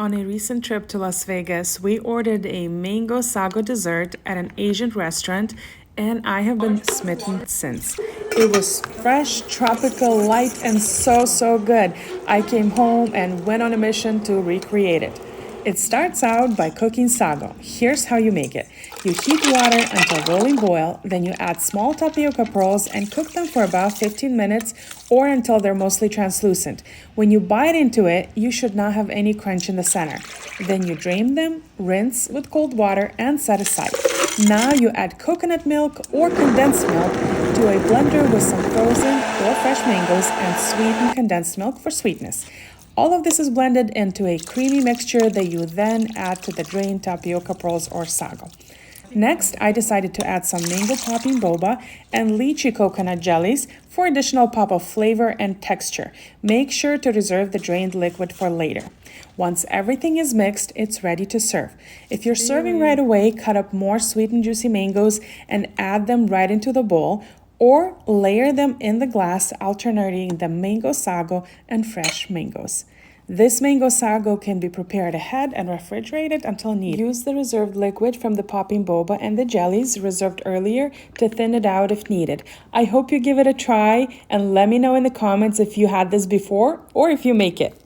On a recent trip to Las Vegas, we ordered a mango sago dessert at an Asian restaurant, and I have been smitten since. It was fresh, tropical, light, and so good. I came home and went on a mission to recreate it. It starts out by cooking sago. Here's how you make it. You heat water until rolling boil, then you add small tapioca pearls and cook them for about 15 minutes or until they're mostly translucent. When you bite into it, you should not have any crunch in the center. Then you drain them, rinse with cold water, and set aside. Now you add coconut milk or condensed milk to a blender with some frozen or fresh mangoes and sweetened condensed milk for sweetness. All of this is blended into a creamy mixture that you then add to the drained tapioca pearls or sago. Next, I decided to add some mango popping boba and lychee coconut jellies for additional pop of flavor and texture. Make sure to reserve the drained liquid for later. Once everything is mixed, it's ready to serve. If you're serving right away, cut up more sweet and juicy mangoes and add them right into the bowl, or layer them in the glass, alternating the mango sago and fresh mangoes. This mango sago can be prepared ahead and refrigerated until needed. Use the reserved liquid from the popping boba and the jellies reserved earlier to thin it out if needed. I hope you give it a try and let me know in the comments if you had this before or if you make it.